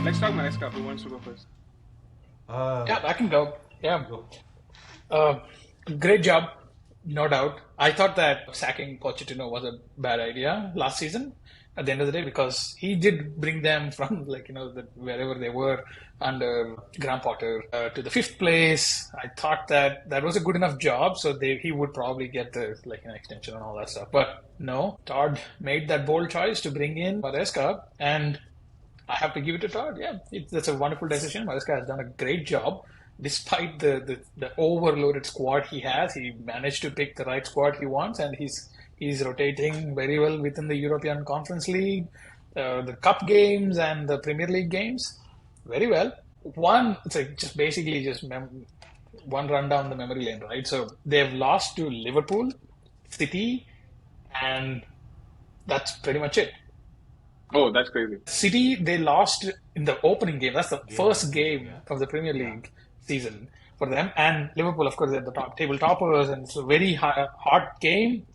Let's talk Maresca. Who wants to go first? Yeah, I can go. Yeah. Go. Great job, no doubt. I thought that sacking Pochettino was a bad idea last season at the end of the day because he did bring them from wherever they were under Graham Potter to the fifth place. I thought that was a good enough job, so he would probably get the an extension and all that stuff. But no, Todd made that bold choice to bring in Maresca, and I have to give it to Todd. Yeah, that's a wonderful decision. Maresca has done a great job. Despite the overloaded squad he has, he managed to pick the right squad he wants, and he's rotating very well within the European Conference League, the Cup games, and the Premier League games. Very well. It's just basically one run down the memory lane, right? So they've lost to Liverpool, City, and that's pretty much it. Oh, that's crazy. City, they lost in the opening game. That's the first game of the Premier League season for them. And Liverpool, of course, they're the table toppers, and it's a very hard game,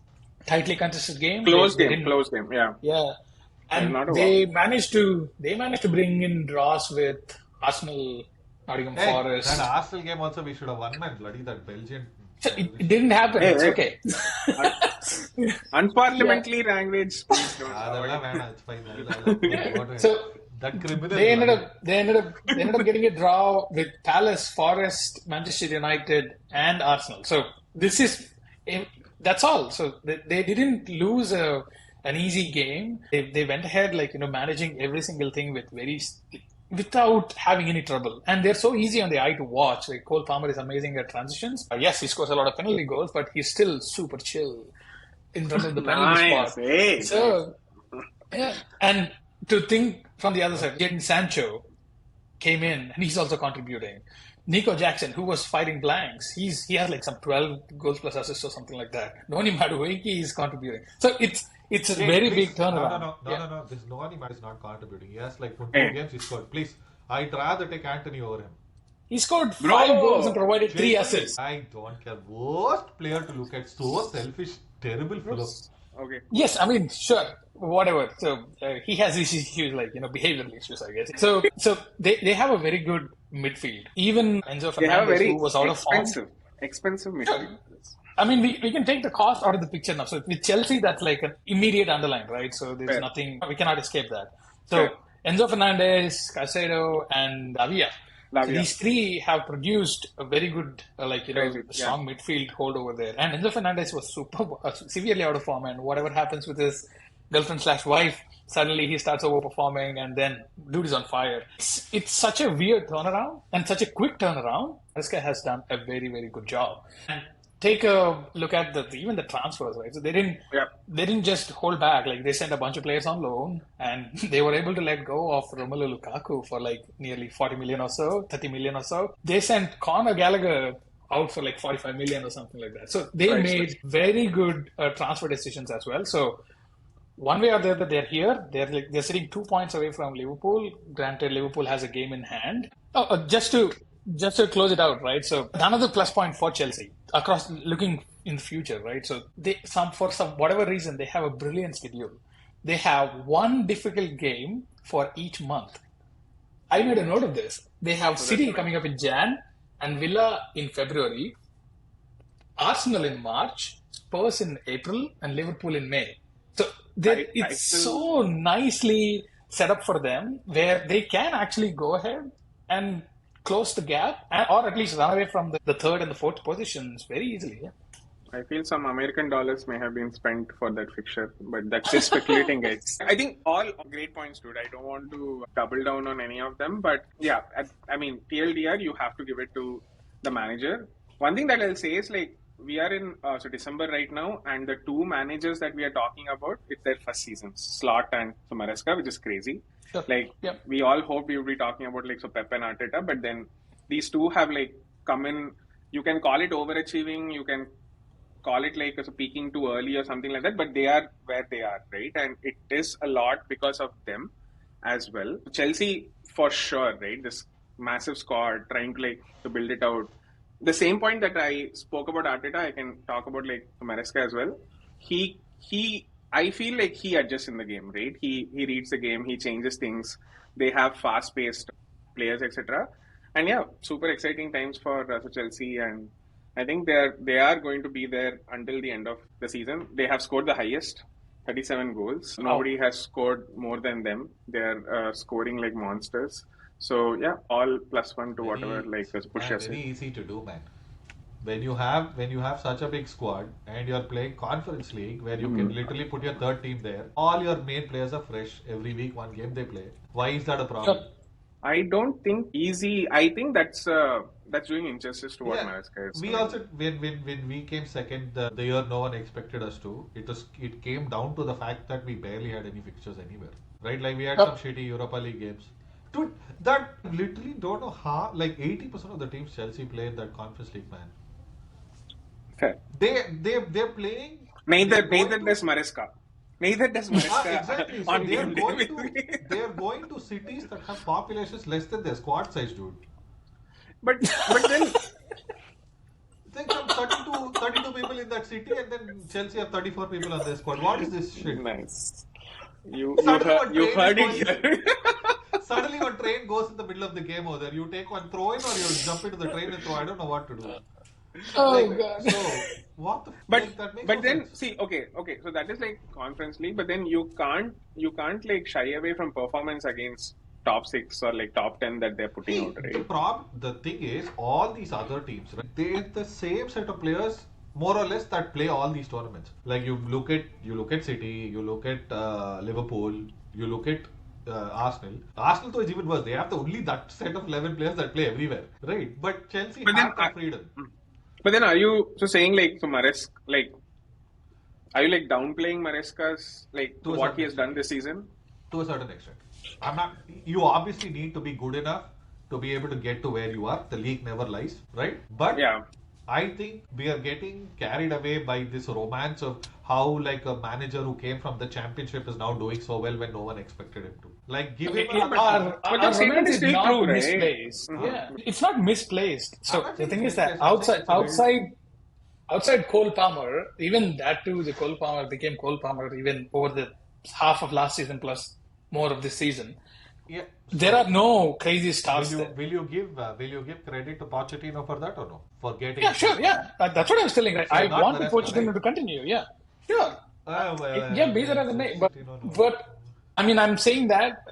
tightly contested game. Close game, yeah. Yeah. And they managed to bring in draws with Arsenal, Nottingham Forest. That Arsenal game also we should have won, man. Bloody that Belgian. It didn't happen. It's okay. Unparliamentary language. It's fine. So they ended up getting a draw with Palace, Forest, Manchester United, and Arsenal. So that's all. So they didn't lose an easy game. They went ahead managing every single thing without having any trouble. And they're so easy on the eye to watch. Cole Palmer is amazing at transitions. Yes, he scores a lot of penalty goals, but he's still super chill in front of the penalty spot. Hey. So, yeah. And to think from the other side, Jadon Sancho came in and he's also contributing. Nico Jackson, who was fighting blanks, he has some 12 goals plus assists or something like that. Noni Madueke is contributing. So it's a very big turnaround. No. This Noni Mad is not contributing. He has from 2 games he scored. Please, I'd rather take Anthony over him. He scored 5 goals and provided 3 assists. I don't care. Worst player to look at. So selfish, terrible fellow. Okay. Yes, I mean, sure, whatever. So he has these issues behavioral issues, I guess. So they have a very good midfield. Even Enzo Fernandez, who was out of form. Expensive midfield. Sure. I mean, we can take the cost out of the picture now. So with Chelsea, that's an immediate underline, right? So there's nothing, we cannot escape that. So Enzo Fernandez, Caicedo, and Lavia. So these 3 have produced a very good, strong midfield hold over there. And Enzo Fernandez was severely out of form. And whatever happens with his girlfriend/wife, suddenly he starts overperforming, and then dude is on fire. It's such a weird turnaround and such a quick turnaround. Maresca has done a very, very good job. And take a look at even the transfers, right? So they didn't just hold back. They sent a bunch of players on loan, and they were able to let go of Romelu Lukaku for nearly 40 million or so, 30 million or so. They sent Conor Gallagher out for 45 million or something like that. So they made very good transfer decisions as well. So one way or the other, they're here. They're sitting 2 points away from Liverpool. Granted, Liverpool has a game in hand. Just to close it out, right? So another plus point for Chelsea across looking in the future, right? So for whatever reason, they have a brilliant schedule. They have one difficult game for each month. I made a note of this. They have City coming up in Jan and Villa in February, Arsenal in March, Spurs in April, and Liverpool in May. So it's so nicely set up for them where they can actually go ahead and close the gap, or at least run away from the 3rd and the 4th positions very easily. Yeah. I feel some American dollars may have been spent for that fixture, but that's just speculating, guys. I think all great points, dude. I don't want to double down on any of them, but yeah, I mean, TLDR, you have to give it to the manager. One thing that I'll say is we are in December right now, and the 2 managers that we are talking about, it's their first season, Slot and Maresca, which is crazy. Sure. We all hope we will be talking about Pep and Arteta, but then these 2 have come in. You can call it overachieving, you can call it peaking too early or something like that, but they are where they are, right? And it is a lot because of them as well. Chelsea for sure, right? This massive squad trying to build it out. The same point that I spoke about Arteta, I can talk about Maresca as well. He I feel like he adjusts in the game, right? He reads the game, he changes things. They have fast-paced players, etc. And yeah, super exciting times for Chelsea, and I think they are going to be there until the end of the season. They have scored the highest, 37 goals. Nobody has scored more than them. They're scoring like monsters. So yeah, all +1 to whatever like pushes very it. easy to do, man. When you have such a big squad and you're playing Conference League where you can literally put your third team there, all your main players are fresh every week, one game they play. Why is that a problem? I don't think easy. I think that's doing injustice to what Maresca is. We also when we came second the year no one expected us to. It came down to the fact that we barely had any fixtures anywhere, right? Like we had some shitty Europa League games. Dude, that literally don't know how. Like 80% of the teams Chelsea play in that Conference League, man. Fair. They're playing. Neither does Maresca. Neither does Maresca. Exactly. So they're going to cities that have populations less than their squad size, dude. But then think some 32 people in that city, and then Chelsea have 34 people on their squad. What is this shit? Nice. You heard it here. Suddenly, one train goes in the middle of the game over there. You take one throw in, or you jump into the train and throw. I don't know what to do. God. So what the? That makes but no then sense. see, okay. So that is like Conference League, but then you can't like shy away from performance against top 6 or like top 10 that they're putting out, right? The thing is, all these other teams, right? They're the same set of players, more or less, that play all these tournaments. Like you look at City, you look at Liverpool, you look at Arsenal. Arsenal though is even worse. They have only that set of 11 players that play everywhere, right? But Chelsea have the freedom. But then are you saying like Maresca, like are you like downplaying Maresca's like what he has done this season? To a certain extent. You obviously need to be good enough to be able to get to where you are. The league never lies, right? But yeah, I think we are getting carried away by this romance of how like a manager who came from the championship is now doing so well when no one expected him to. Like give him our romance is not true, misplaced. Right? Yeah, it's not misplaced. So the thing is that outside Cole Palmer, even that too, the Cole Palmer became Cole Palmer even over the half of last season plus more of this season. Yeah, there are no crazy stars. Will you give credit to Pochettino for that or no? For getting sure, that's what I was telling. Right? I want Pochettino to continue. Yeah, sure. Be there as a name, but I mean, I'm saying that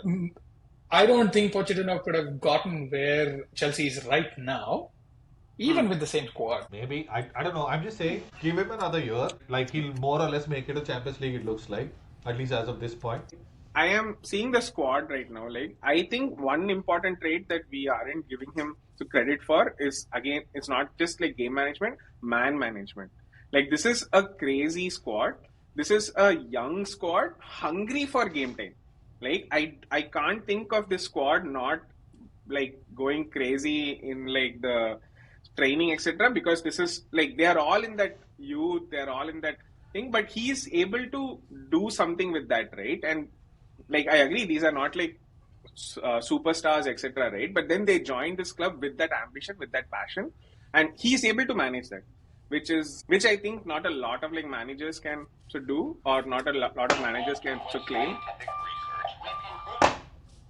I don't think Pochettino could have gotten where Chelsea is right now, even with the same squad. Maybe I don't know. I'm just saying, give him another year. Like he'll more or less make it to Champions League. It looks like, at least as of this point. I am seeing the squad right now. Like, I think one important trait that we aren't giving him the credit for is, again, it's not just like game management, man management. Like, this is a crazy squad. This is a young squad hungry for game time. Like, I can't think of this squad not like going crazy in like the training, etc. Because this is like, they are all in that youth, they are all in that thing, but he's able to do something with that, right? And like, I agree, these are not like superstars, etc., right? But then they join this club with that ambition, with that passion, and he's able to manage that, which I think not a lot of like managers can do, or not a lot of managers can claim.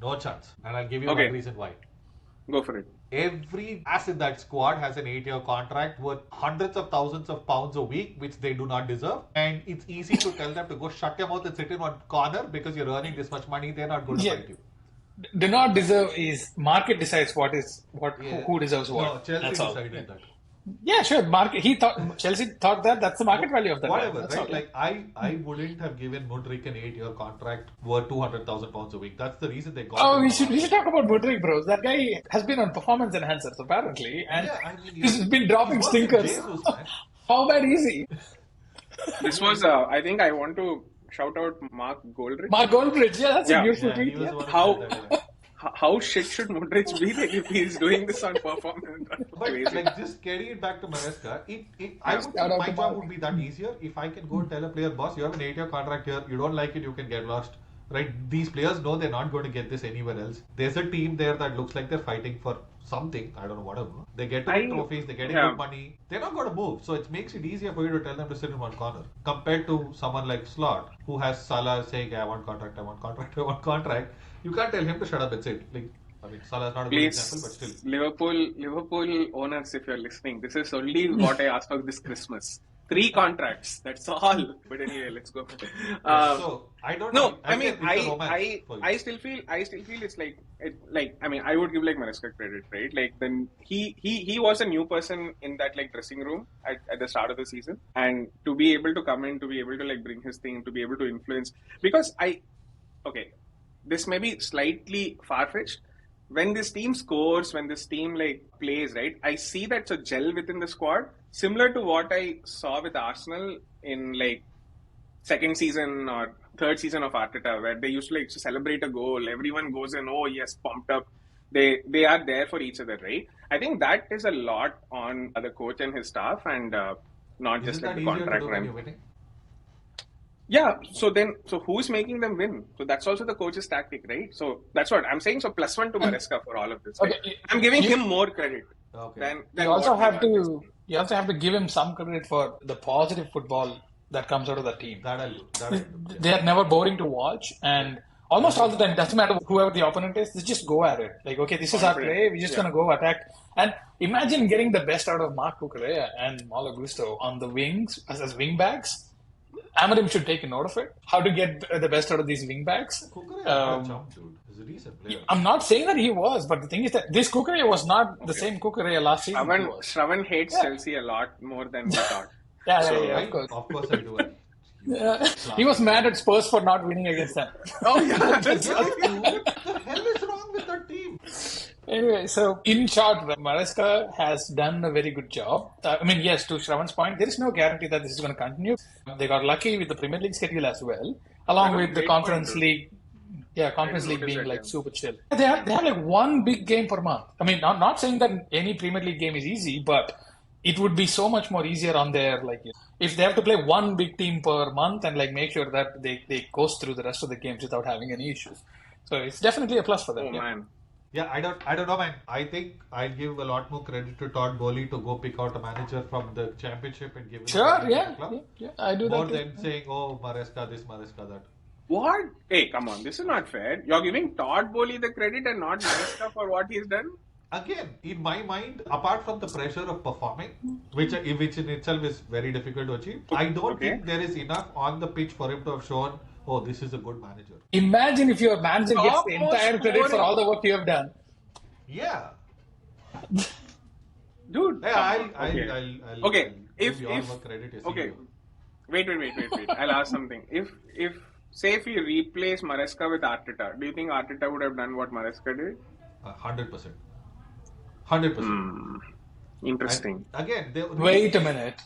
No chance, and I'll give you one reason why. Go for it. Every ass in that squad has an 8-year contract worth hundreds of thousands of pounds a week, which they do not deserve. And it's easy to tell them to go shut your mouth and sit in one corner because you're earning this much money. They're not going to fight you. Do not deserve is market decides who deserves what. No, Chelsea decided that. Yeah, sure. Chelsea thought that's the market value of that. Whatever, right? Like I wouldn't have given Mudryk an 8-year contract worth 200,000 pounds a week. That's the reason they got. Oh, we should talk about Mudryk, bros. That guy has been on performance enhancers apparently, and he's been dropping stinkers. Jesus, how bad is he? This was, I think, I want to shout out Mark Goldridge. That's a beautiful tweet. How shit should Modric be like if he's doing this on performance? But like just carrying it back to Maresca, my job would be that easier if I can go and tell a player, boss, you have an 8-year contract here, you don't like it, you can get lost, right? These players know they're not going to get this anywhere else. There's a team there that looks like they're fighting for something. I don't know, whatever. They get to win trophies, they're getting good money. They're not going to move. So it makes it easier for you to tell them to sit in one corner. Compared to someone like Slot, who has Salah saying, I want contract, I want contract, I want contract. You can't tell him to shut up and sit. Like, I mean, Salah's not a good example, but still. Liverpool owners, if you're listening, this is only what I asked for this Christmas. 3 contracts. That's all. But anyway, let's go. So I don't know. I still feel it's I mean, I would give like Maresca credit, right? Like then he was a new person in that like dressing room at the start of the season, and to be able to come in, to be able to like bring his thing, to be able to influence, because this may be slightly far-fetched. When this team scores, when this team like plays, right, I see that's a gel within the squad, similar to what I saw with Arsenal in like second season or third season of Arteta, where they used to like celebrate a goal. Everyone goes in, oh yes, pumped up. They are there for each other, right? I think that is a lot on the coach and his staff, and not just like the contract run. Yeah, so who's making them win? So that's also the coach's tactic, right? So that's what I'm saying. So +1 to Maresca for all of this. Right? Okay, I'm giving him more credit. Than you also have to give him some credit for the positive football that comes out of the team. They are never boring to watch, and almost all the time, doesn't matter whoever the opponent is, they just go at it. Like, okay, this is our play, we're just gonna go attack. And imagine getting the best out of Marc Cucurella and Malo Gusto on the wings as wing backs. Amarim should take a note of it. How to get the best out of these wing backs. Cucurella is a decent player. I'm not saying that he was, but the thing is that this Cucurella was not the same Cucurella last season. Shravan hates Chelsea a lot more than we thought. Of course I do. He was mad at Spurs for not winning against them. Oh yeah, what the hell is wrong with that team? Anyway, so in short, Maresca has done a very good job. I mean, yes, to Shravan's point, there is no guarantee that this is going to continue. They got lucky with the Premier League schedule as well, along with the Conference League. Yeah, Conference League being like super chill. They have like one big game per month. I mean, not saying that any Premier League game is easy, but it would be so much more easier on their, like, if they have to play one big team per month and like make sure that they coast through the rest of the games without having any issues. So it's definitely a plus for them. Man. Yeah, I don't know, man. I think I'll give a lot more credit to Todd Bowley to go pick out a manager from the championship and give him the club. Yeah, I do more that. More than saying, oh, Maresca this, Maresca that. What? Hey, come on. This is not fair. You're giving Todd Bowley the credit and not Maresca for what he's done? Again, in my mind, apart from the pressure of performing, which in itself is very difficult to achieve, I don't think there is enough on the pitch for him to have shown, oh, this is a good manager. Imagine if your manager gets the entire credit for all the work you have done. Yeah. Dude. I'll Wait. I'll ask something. If you replace Maresca with Arteta, do you think Arteta would have done what Maresca did? 100%. 100%. Interesting. And again, wait a minute.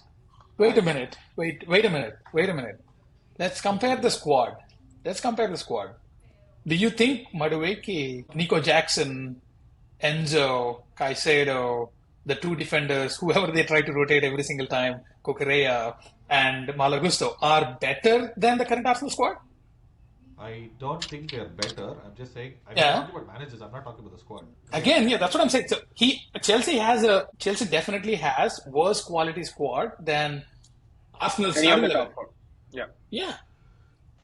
Let's compare the squad. Do you think Madueke, Nico Jackson, Enzo, Caicedo, the two defenders, whoever they try to rotate every single time, Cucurella and Malo Gusto, are better than the current Arsenal squad? I don't think they're better. I'm just saying. I'm talking about managers. I'm not talking about the squad. Again, that's what I'm saying. So Chelsea definitely has worse quality squad than Arsenal's. Yeah.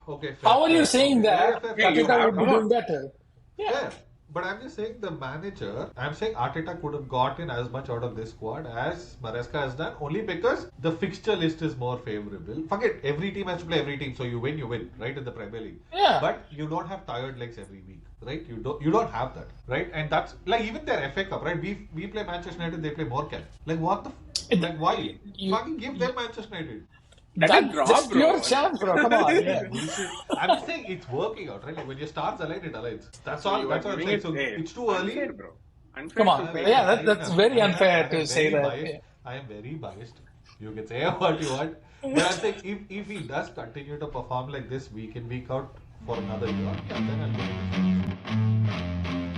Okay. Fair, how are you saying that Arteta would be doing better? Yeah. But I'm just saying the manager, I'm saying Arteta could have gotten as much out of this squad as Maresca has done, only because the fixture list is more favourable. Forget, every team has to play every team, so you win, right, in the Premier League. Yeah. But you don't have tired legs every week, right? You don't have that, right? And that's, like, even their FA Cup, right? We play Manchester United, they play Morecambe. Like, what the like, why? Fucking give them Manchester United. That's pure chance, bro. Come on. Yeah. I'm just saying it's working out, right? Like when your stars align, it aligns. That's all. That's what I'm saying. So it's too early. Unfair, bro. Come on. That's very unfair to say that. I am very biased. You can say what you want. But I'm saying if he does continue to perform like this week in, week out for another year, then I'll give it a chance.